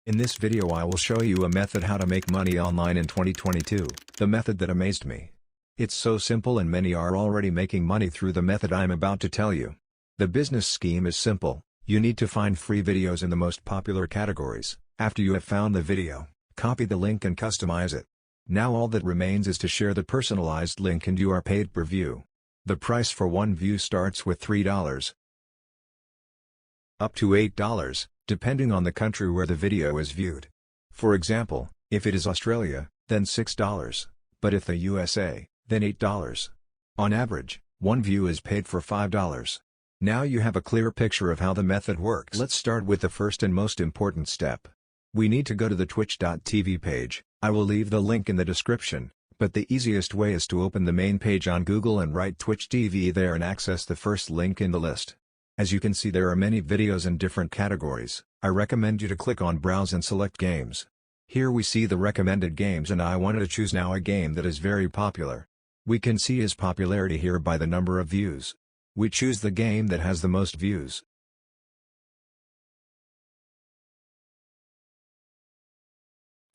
In this video I will show you a method how to make money online in 2022, the method that amazed me. It's so simple and many are already making money through the method I'm about to tell you. The business scheme is simple. You need to find free videos in the most popular categories. After you have found the video, copy the link and customize it. Now all that remains is to share the personalized link and you are paid per view. The price for one view starts with $3 up to $8, depending on the country where the video is viewed. For example, if it is Australia, then $6, but if the USA, then $8. On average, one view is paid for $5. Now you have a clear picture of how the method works. Let's start with the first and most important step. We need to go to the twitch.tv page. I will leave the link in the description, but the easiest way is to open the main page on Google and write Twitch TV there and access the first link in the list. As you can see, there are many videos in different categories. I recommend you to click on Browse and select Games. Here we see the recommended games and I wanted to choose now a game that is very popular. We can see his popularity here by the number of views. We choose the game that has the most views.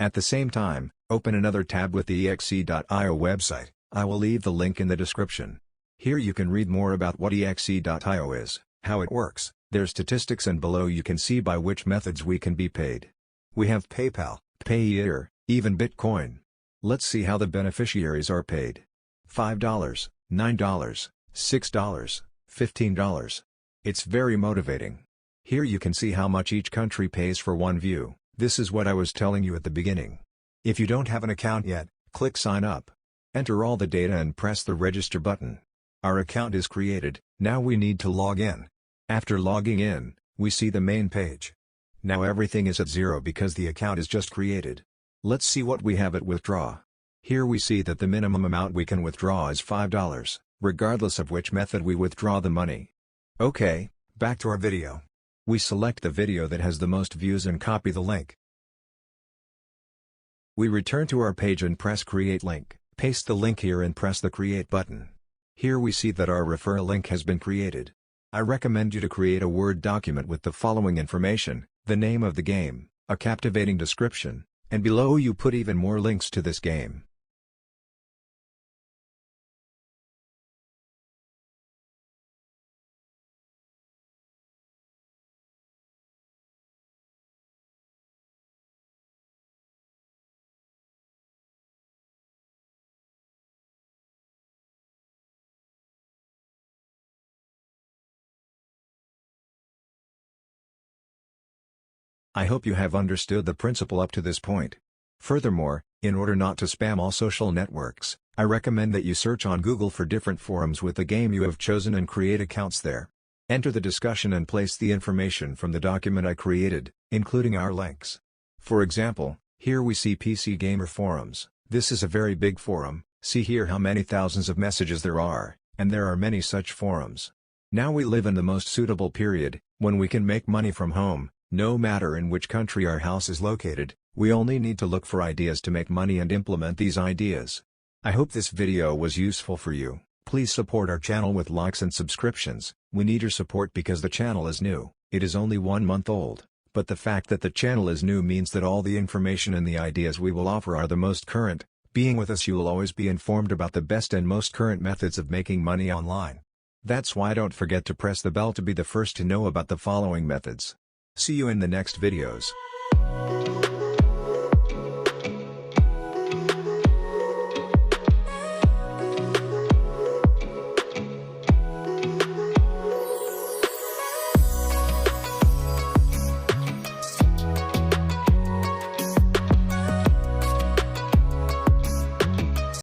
At the same time, open another tab with the exe.io website. I will leave the link in the description. Here you can read more about what exe.io is, how it works, their statistics, and below you can see by which methods we can be paid. We have PayPal, Payeer, even Bitcoin. Let's see how the beneficiaries are paid. $5, $9, $6, $15. It's very motivating. Here you can see how much each country pays for one view. This is what I was telling you at the beginning. If you don't have an account yet, click Sign Up. Enter all the data and press the Register button. Our account is created, now we need to log in. After logging in, we see the main page. Now everything is at zero because the account is just created. Let's see what we have at withdraw. Here we see that the minimum amount we can withdraw is $5, regardless of which method we withdraw the money. Okay, back to our video. We select the video that has the most views and copy the link. We return to our page and press Create Link. Paste the link here and press the Create button. Here we see that our referral link has been created. I recommend you to create a Word document with the following information: the name of the game, a captivating description, and below you put even more links to this game. I hope you have understood the principle up to this point. Furthermore, in order not to spam all social networks, I recommend that you search on Google for different forums with the game you have chosen and create accounts there. Enter the discussion and place the information from the document I created, including our links. For example, here we see PC Gamer Forums. This is a very big forum. See here how many thousands of messages there are, and there are many such forums. Now we live in the most suitable period, when we can make money from home. No matter in which country our house is located, we only need to look for ideas to make money and implement these ideas. I hope this video was useful for you. Please support our channel with likes and subscriptions. We need your support because the channel is new. It is only 1 month old, but the fact that the channel is new means that all the information and the ideas we will offer are the most current. Being with us, you will always be informed about the best and most current methods of making money online. That's why don't forget to press the bell to be the first to know about the following methods. See you in the next videos.